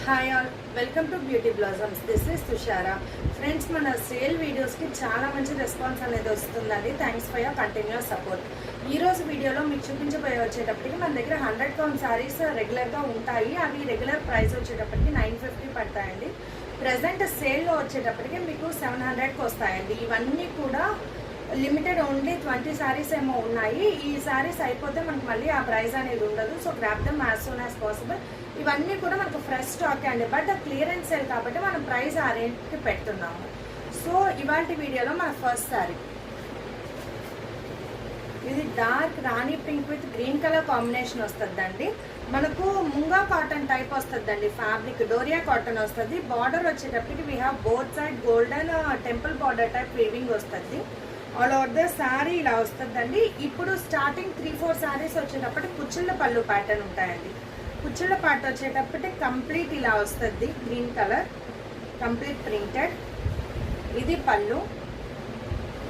Hi all, welcome to beauty blossoms. This is Tushara. Friends, మన sale వీడియోస్కి చాలా మంచి రెస్పాన్స్ అనేది వస్తుందండి. Thanks for your continuous support. ఈరోజు వీడియోలో మీకు చూపించబోయే వచ్చేటప్పటికి మన దగ్గర 100 కౌంట్ శారీస్ రెగ్యులర్గా ఉంటాయి. అవి రెగ్యులర్ ప్రైస్ వచ్చేటప్పటికి 950 పడతాయండి. ప్రజెంట్ సేల్లో వచ్చేటప్పటికి మీకు 700కి వస్తాయండి. ఇవన్నీ కూడా లిమిటెడ్, ఓన్లీ 20 శారీస్ ఏమో ఉన్నాయి. ఈ శారీస్ అయిపోతే మనకు మళ్ళీ ఆ ప్రైస్ అనేది ఉండదు. So grab dum as soon as possible. ఇవన్నీ కూడా మనకు ఫ్రెష్ స్టాక్ అండి, బట్ క్లియరెన్స్ సేల్ కాబట్టి మనం ప్రైస్ ఆ రేట్కి పెడుతున్నాము. సో ఇవాళ వీడియోలో మన ఫస్ట్ శారీ, ఇది dark Rani pink with green colour combination వస్తుందండి. మనకు ముంగా కాటన్ టైప్ వస్తుందండి. ఫ్యాబ్రిక్ డోరియా కాటన్ వస్తుంది. బార్డర్ వచ్చేటప్పటికి we have both side golden temple border type weaving వస్తుంది. ఆల్ ఓవర్ ద శారీ ఇలా వస్తుందండి. ఇప్పుడు స్టార్టింగ్ 3-4 శారీస్ వచ్చేటప్పటికి కుచ్చిళ్ళ పళ్ళు ప్యాటర్న్ ఉంటాయండి. కుచ్చిళ్ళ పాట వచ్చేటప్పటికి కంప్లీట్ ఇలా వస్తుంది. Green colour complete printed. ఇది పళ్ళు.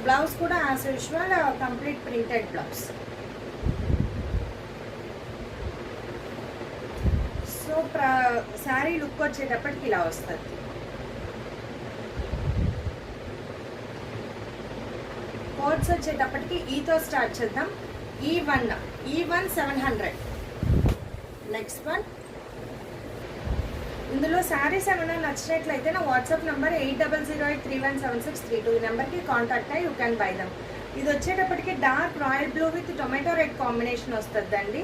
బ్లౌజ్ కూడా as usual complete printed blouse. So sari look వచ్చేటప్పటికి ఇలా వస్తుంది. కోడ్స్ వచ్చేటప్పటికి ఈతో స్టార్ట్ చేద్దాం. ఈ1 700. నెక్స్ట్ వన్, ఇందులో శారీస్ ఏమైనా నచ్చినట్లయితే నా వాట్సాప్ నెంబర్ 8008317632, ఈ నెంబర్కి కాంటాక్ట్ అయ్యి యూ క్యాన్ బై దమ్. ఇది వచ్చేటప్పటికి dark royal blue with tomato red combination వస్తుందండి.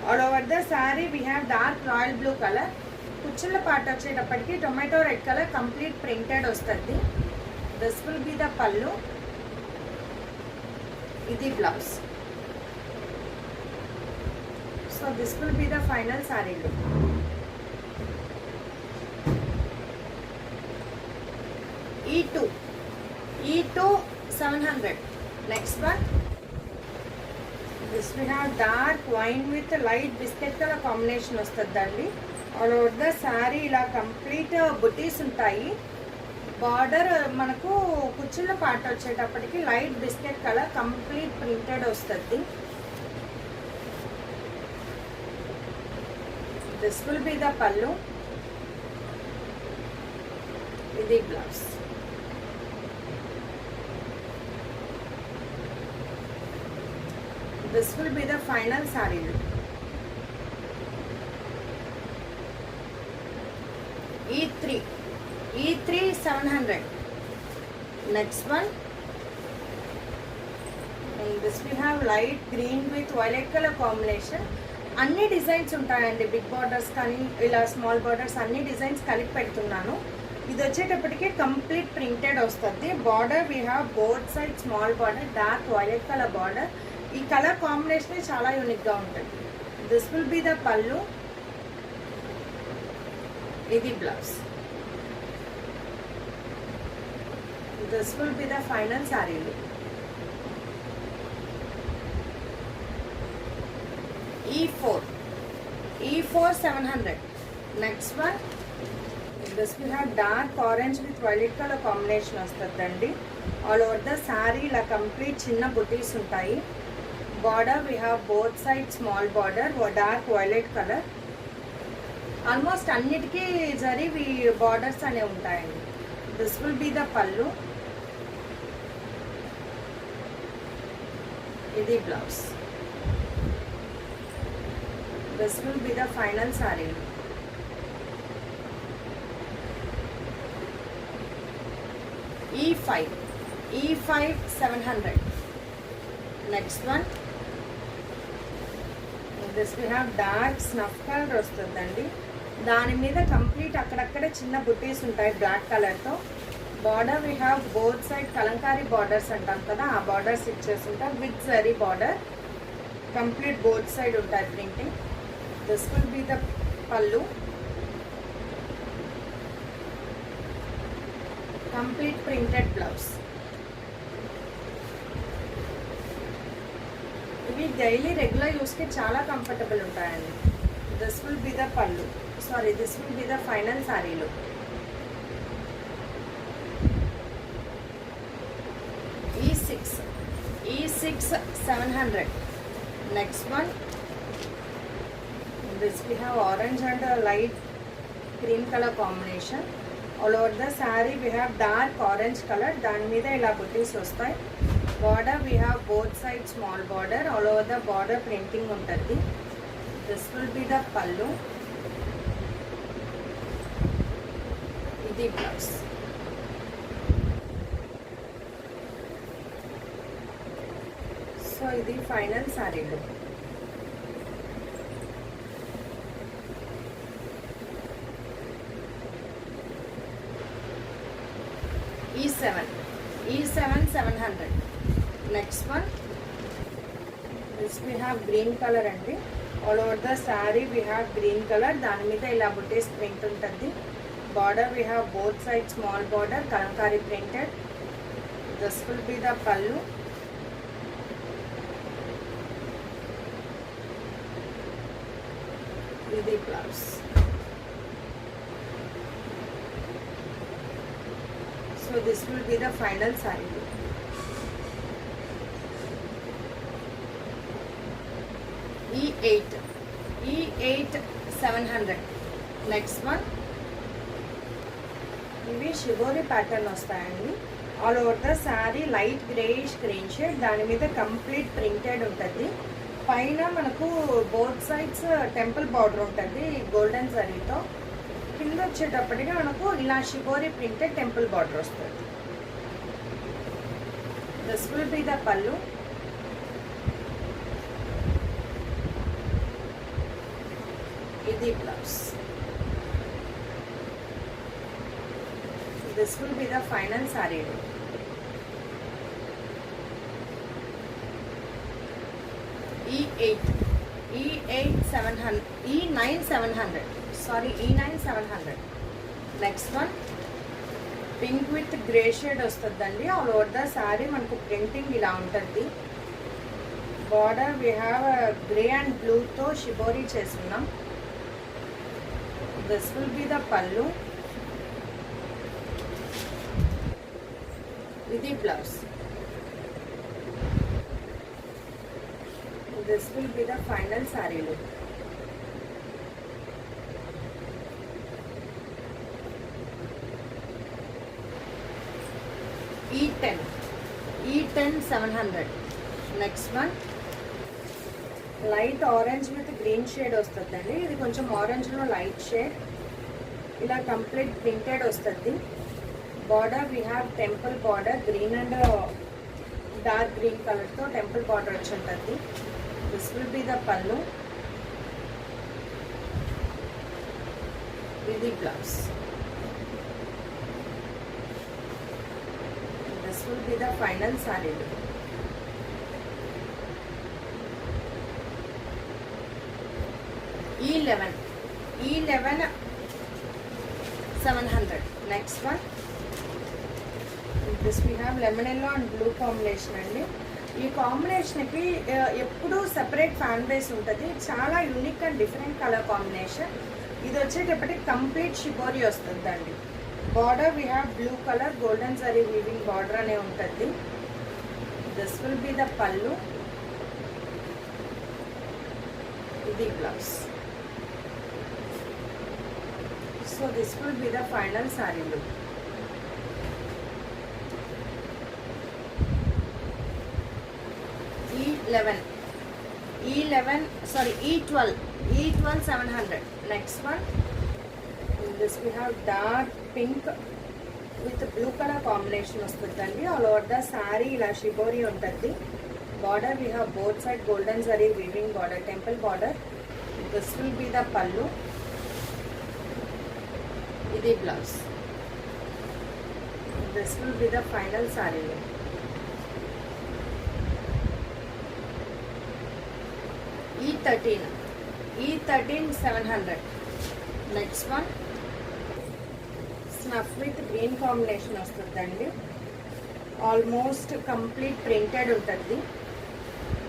All over the sari we have dark royal blue colour. కుచ్చుళ్ళ పార్ట్ వచ్చేటప్పటికి tomato red colour complete printed వస్తుంది. దిస్ విల్ బి ద పళ్ళు. ఇది blouse. So this will be the final sari look. E2 700. Next one, this we have dark wine with light biscuit colour combination వస్తుందండి. All over the sari ఇలా complete బుటీస్ ఉంటాయి. Border మనకు కుచ్చుళ్ళ part వచ్చేటప్పటికి light biscuit colour complete printed వస్తుంది. This will be the పళ్ళు. ఇది blouse. This will be the final sari look. E3 700. Next one, and this we have light green with violet color combination. అన్ని designs ఉంటాయండి. Big borders కానీ ఇలా small borders అన్ని designs కలిపి పెడుతున్నాను. ఇది వచ్చేటప్పటికి కంప్లీట్ ప్రింటెడ్ వస్తుంది. Border we have both side small border, dark violet colour border. ఈ కలర్ కాంబినేషన్ చాలా యూనిక్గా ఉంటుంది. దిస్ విల్ బి ద పళ్ళు. ఇది blouse. This will be the final saree look. E4 700. Next one, this will have dark orange with violet color combination వస్తుందండి. All over the sari ఇలా complete చిన్న బుటీస్ ఉంటాయి. Border we have both sides small border, dark violet color. Almost అన్నిటికీ జరివి borders అనేవి ఉంటాయండి. This will be the పళ్ళు. ఇది blouse. This will be the final sari. E5 700. Next one, this we have dark snuff colour వస్తుందండి. దాని మీద complete అక్కడక్కడ చిన్న బుటీస్ ఉంటాయి బ్లాక్ కలర్తో. Border we have both side Kalamkari borders అంటాం కదా, ఆ బార్డర్స్ ఇచ్చేసి ఉంటాం with zari border. Complete both side ఉంటాయి printing. This will be the pallu. Complete printed blouse. ఇవి డైలీ రెగ్యులర్ యూస్కి చాలా కంఫర్టబుల్ ఉంటాయండి. This will be the pallu. Sorry, this will be the final sari look. E6 700. Next one, this we have orange and light green color combination. All over the saree we have dark orange color. దాని మీద ఇలా బుటీస్ వస్తాయి. Border we have both sides small border. All over the border printing ఉంటుంది. This will be the pallu. ఇది blouse. So ఇది final sari look. E7 700. Next one, this we have green color అండి. All over the sorry we have green color. దాని మీద ఇలా బుటీస్ print ఉంటుంది. Border we have both sides small border Kalamkari printed. This will be the pallu. ఇది blouse. So this will be the final saree look. E8 700. Next one, ఇవి shibori pattern వస్తాయండి. All over the sari light greyish green shade. దాని మీద complete printed ఉంటుంది. పైన మనకు both sides temple border ఉంటుంది గోల్డెన్ జరీతో. కింద వచ్చేటప్పటికి మనకు ఇలా షిబోరి ప్రింటెడ్ టెంపుల్ బార్డర్ వస్తుంది. This will be the pallu. ఇది blouse. This will be the final sari look. E8 700. E9 700. Sorry, E9 700. Next one, pink with grey shade వస్తుందండి. ఆల్ ఓవర్ ద శారీ మనకు ప్రింటింగ్ ఇలా ఉంటుంది. Border we have grey and బ్లూతో shibori చేస్తున్నాం. This will be the pallu. ఇది blouse. This will be the final saree look. E10 700. Next one, light orange with green shade వస్తుందండి. ఇది కొంచెం ఆరెంజ్ లో లైట్ షేడ్. ఇలా కంప్లీట్ ప్రింటెడ్ వస్తుంది. Border we have temple border green and dark green colour తో temple border వచ్చి ఉంటుంది. This will be the pallu. Idi blouse. This will be the final saree look. E11 700. Next one, this we have lemon yellow and blue combination అండి. ఈ కాంబినేషన్కి ఎప్పుడూ separate fan base ఉంటుంది. చాలా unique and different colour combination. ఇది వచ్చేటప్పటికి complete shibori వస్తుందండి. Border we have blue colour golden zari weaving border అనే ఉంటుంది. This will be the pallu. ఇది blouse. So this will be the final sari look. E12 700. Next one, in this we have dark pink with blue color combination వస్తుందండి. All over the sari ఇలా shibori ఉంటుంది. Border we have both side golden zari weaving border temple border. This will be the pallu. ఇది blouse. This will be the final saree look. E13 700. Next one, snuff with green combination వస్తుందండి. Almost complete printed ఉంటుంది.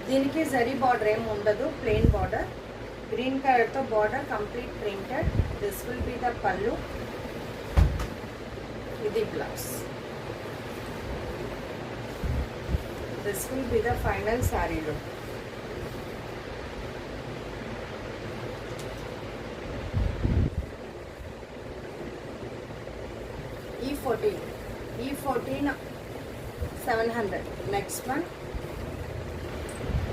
దీనికి zari border ఏమి ఉండదు, plain border. Green కలర్తో border complete printed. This will be the pallu. ఇది blouse. This will be the final sari look. E14 700. Next one.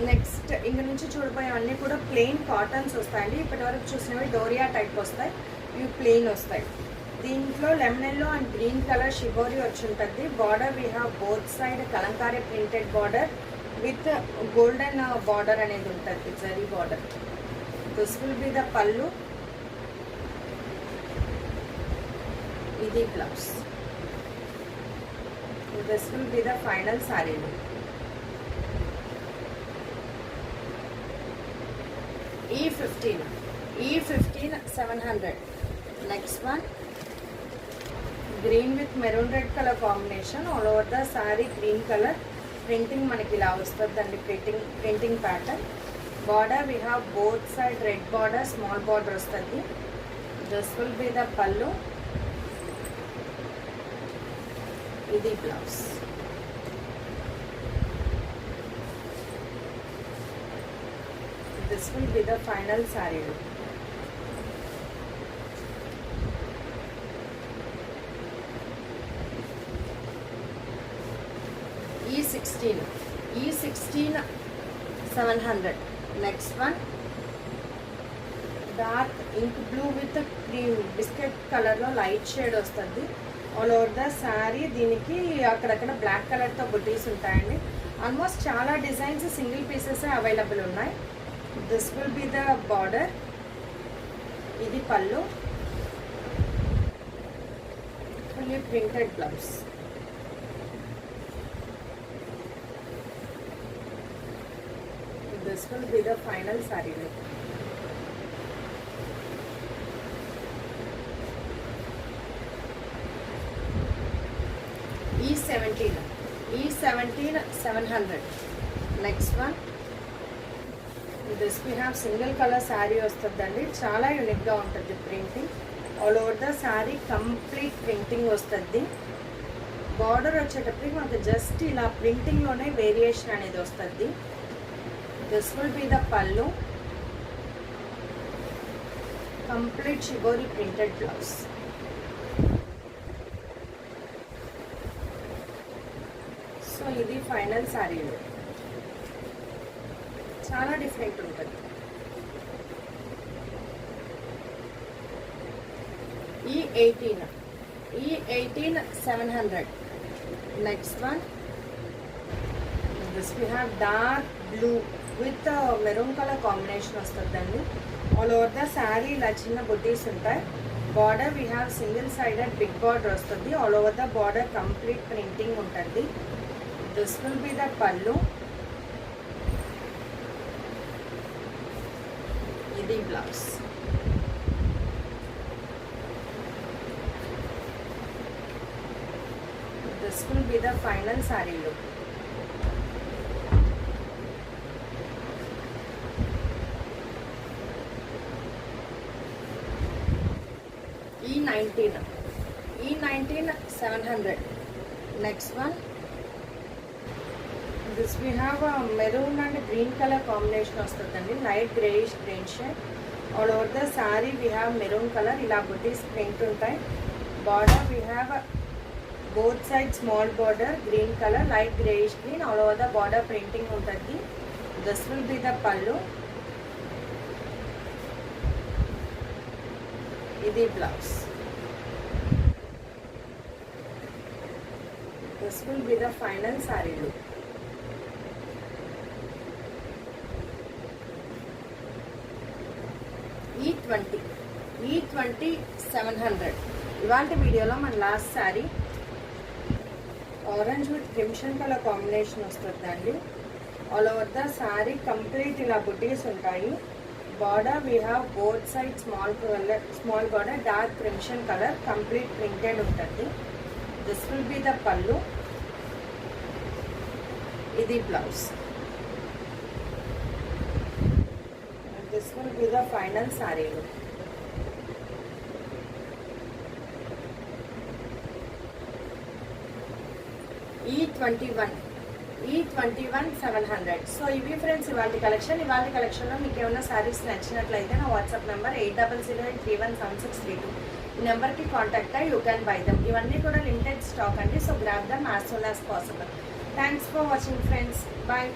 Next ఇంక నుంచి చూడబోయేవన్నీ కూడా ప్లెయిన్ కాటన్స్ వస్తాయండి. ఇప్పటివరకు చూసినవి డోరియా టైప్ వస్తాయి, ఇవి ప్లెయిన్ వస్తాయి. దీంట్లో lemon yellow and green colour shibori వచ్చి ఉంటుంది. Border we have both side Kalamkari printed border with golden border అనేది ఉంటుంది, zari border. This will be the పళ్ళు. ఇది blouse. This will be the final sari look. E15 700. Next one. Green with maroon red colour combination. All over the sorry green colour printing మనకి ఇలా వస్తుందండి, printing pattern. Border we have both side red border, small border వస్తుంది. This will be the పళ్ళు. ఇది blouse. This will be the final saree look. E16 700. Next one. Dark ink blue with cream biscuit color lo light shade వస్తుంది. All over the sari దీనికి అక్కడక్కడ black కలర్తో బుటీస్ ఉంటాయండి. Almost చాలా designs single pieces available ఉన్నాయి. This will be the border. ఇది పళ్ళు. Fully printed blouse. This will be the final sari look. E17 700. Next one. This we have single color saree వస్తుందండి. చాలా యూనిక్గా ఉంటుంది printing. All over the sari complete printing వస్తుంది. Border వచ్చేటప్పటికి మనకు జస్ట్ ఇలా ప్రింటింగ్లోనే వేరియేషన్ అనేది వస్తుంది. This will be the pallu. Complete shibori printed blouse. So ఇది ఫైనల్ శారీలో చాలా డిఫరెంట్ ఉంటుంది. E18 700. Next one. This we have dark blue with maroon colour combination వస్తుందండి. ఆల్ ఓవర్ ద శారీ ఇలా చిన్న బుటీస్ ఉంటాయి. Border we have single sided big border వస్తుంది. All over the border complete printing ఉంటుంది. దిస్ విల్ బి ద పళ్ళు. ఇది blouse. This will be the final sari look. E19 700. Next one. This we have a maroon and green color combination వస్తుందండి. Light greyish green shade. All over the sari we have maroon colour. ఇలా బుటీస్ print ఉంటాయి. Border we have both side small border green colour, light greyish green. All over the border printing ఉంటుంది. This will be the పళ్ళు. ఇది blouse. This will be the final sari look. E20 700. ఇవాళ వీడియోలో మన last sari orange with crimson colour combination వస్తుందండి. All over the sari complete ఇలా బుటీస్ ఉంటాయి. Border we have both side small border dark crimson colour complete printed ఉంటుంది. This will be the పళ్ళు. ఇది blouse. This will be the final saree look. E21 700. So ఇవి friends ఇవాళ కలెక్షన్లో మీకు ఏమైనా శారీస్ నచ్చినట్లయితే నా వాట్సాప్ నెంబర్ 8008317632 నెంబర్కి కాంటాక్ట్ అయ్యి యూ క్యాన్ బై దమ్. ఇవన్నీ కూడా లిమిటెడ్ స్టాక్ అండి, so grab them as soon as possible. Thanks for watching friends, bye.